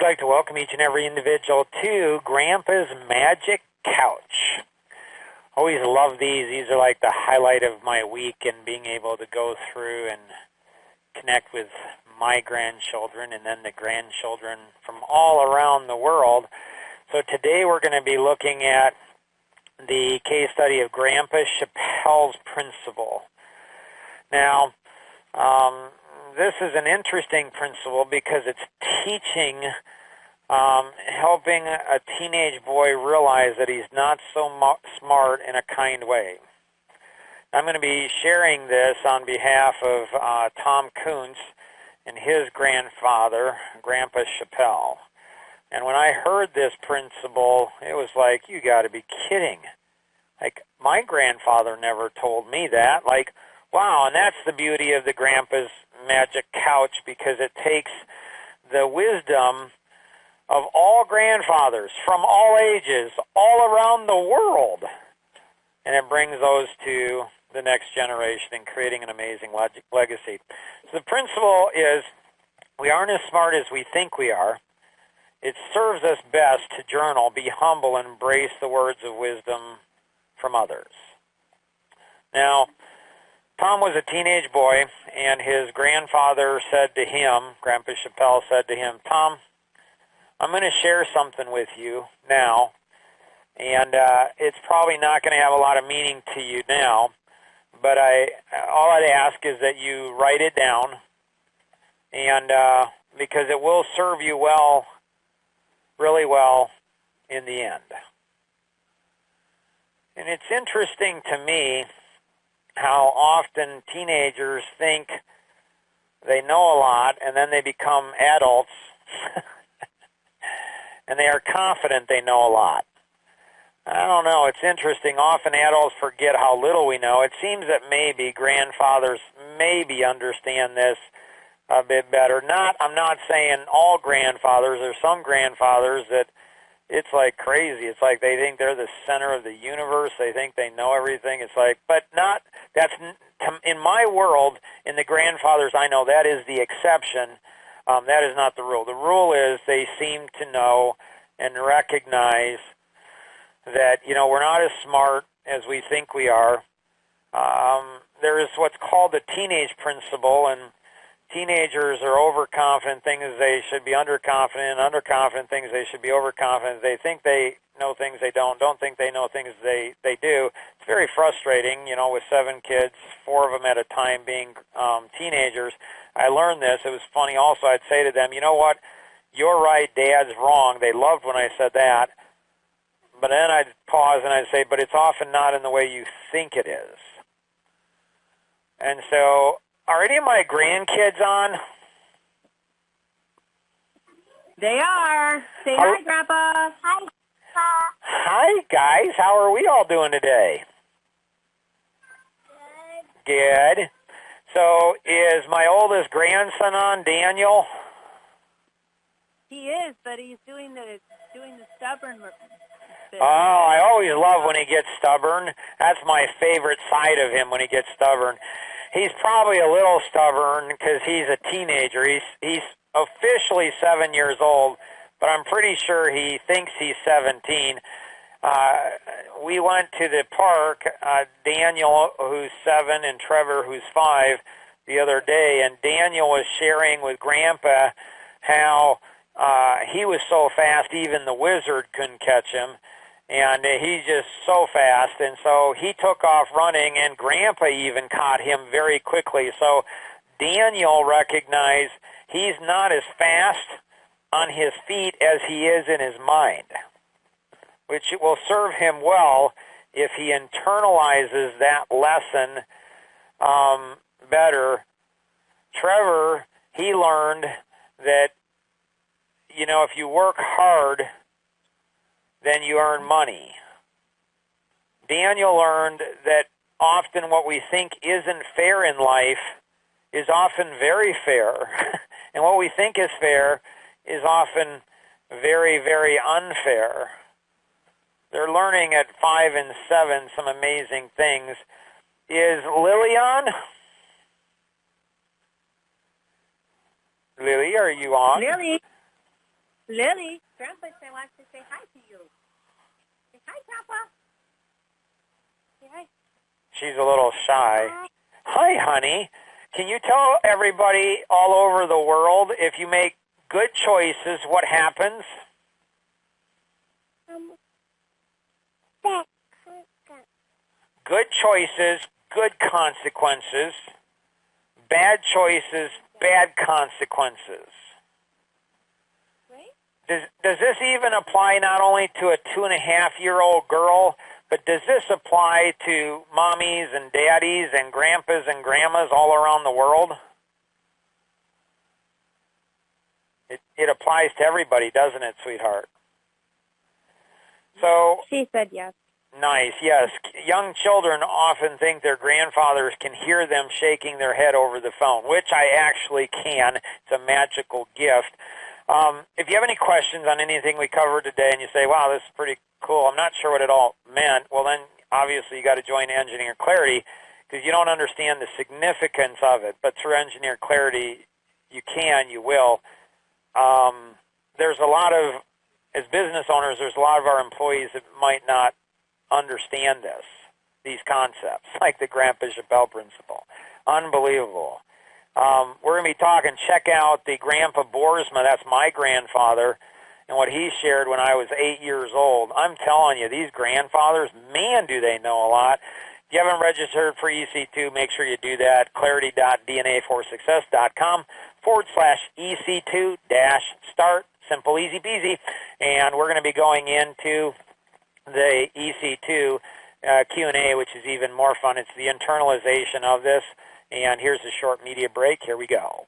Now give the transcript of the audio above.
like to welcome each and every individual to Grandpa's Magic Couch. Always love these. These are like the highlight of my week, and being able to go through and connect with my grandchildren and then the grandchildren from all around the world. So today we're going to be looking at the case study of Grandpa Chappell's principle. Now, this is an interesting principle because it's teaching, helping a teenage boy realize that he's not so smart in a kind way. I'm going to be sharing this on behalf of Tom Kuntz and his grandfather, Grandpa Chappell. And when I heard this principle, it was like, you got to be kidding. Like, my grandfather never told me that. Like, wow, and that's the beauty of the Grandpa's Magic Couch, because it takes the wisdom of all grandfathers from all ages, all around the world, and it brings those to the next generation and creating an amazing legacy. So the principle is, we aren't as smart as we think we are. It serves us best to journal, be humble, and embrace the words of wisdom from others. Now, Tom was a teenage boy, and his grandfather said to him, Grandpa Chappell said to him, Tom, I'm going to share something with you now, and it's probably not going to have a lot of meaning to you now, but all I'd ask is that you write it down, and because it will serve you well, really well, in the end. And it's interesting to me how often teenagers think they know a lot, and then they become adults, and they are confident they know a lot. I don't know, it's interesting. Often adults forget how little we know. It seems that maybe grandfathers maybe understand this a bit better. I'm not saying all grandfathers. There's some grandfathers that it's like crazy. It's like they think they're the center of the universe. They think they know everything. It's like, but not, that's, in my world, in the grandfathers I know, that is the exception. That is not the rule. The rule is they seem to know and recognize that, we're not as smart as we think we are. There is what's called the teenage principle, and teenagers are overconfident things they should be underconfident, and underconfident things they should be overconfident. They think they know things they don't think they know things they do. It's very frustrating, with 7 kids, 4 of them at a time being teenagers. I learned this. It was funny also. I'd say to them, you know what, you're right, Dad's wrong. They loved when I said that. But then I'd pause and I'd say, but it's often not in the way you think it is. And so, are any of my grandkids on? They are. Say hi, Grandpa. Hi, Grandpa. Hi, guys. How are we all doing today? Good. Good. So, is my oldest grandson on, Daniel? He is, but he's doing the stubborn bit. Oh, I always love when he gets stubborn. That's my favorite side of him, when he gets stubborn. He's probably a little stubborn because he's a teenager. He's officially 7 years old, but I'm pretty sure he thinks he's 17. We went to the park, Daniel, who's 7, and Trevor, who's 5, the other day, and Daniel was sharing with Grandpa how he was so fast even the wizard couldn't catch him. And he's just so fast, and so he took off running, and Grandpa even caught him very quickly. So Daniel recognized he's not as fast on his feet as he is in his mind, which will serve him well if he internalizes that lesson better. Trevor, he learned that, if you work hard, then you earn money. Daniel learned that often what we think isn't fair in life is often very fair. And what we think is fair is often very, very unfair. They're learning at 5 and 7 some amazing things. Is Lily on? Lily, are you on? Lily. Lily, Grandpa wants to say hi to you. Say hi, Papa. Say hi. She's a little shy. Hi, honey. Can you tell everybody all over the world, if you make good choices, what happens? Good choices, good consequences. Bad choices, bad consequences. Right? Does this even apply not only to a 2.5-year-old girl, but does this apply to mommies and daddies and grandpas and grandmas all around the world? It applies to everybody, doesn't it, sweetheart? So, She said yes. nice, yes. Young children often think their grandfathers can hear them shaking their head over the phone, which I actually can. It's a magical gift. If you have any questions on anything we covered today and you say, wow, this is pretty cool, I'm not sure what it all meant, well, then obviously you got to join Engineer Clarity because you don't understand the significance of it. But through Engineer Clarity, you can, you will. There's a lot of, as business owners, there's a lot of our employees that might not understand these concepts, like the Grandpa Chappelle principle. Unbelievable. We're going to be talking, check out the Grandpa Boersma, that's my grandfather, and what he shared when I was 8 years old. I'm telling you, these grandfathers, man, do they know a lot. If you haven't registered for EC2, make sure you do that. clarity.dna4success.com/EC2-start. Simple, easy peasy. And we're going to be going into the EC2 Q&A, which is even more fun. It's the internalization of this. And here's a short media break. Here we go.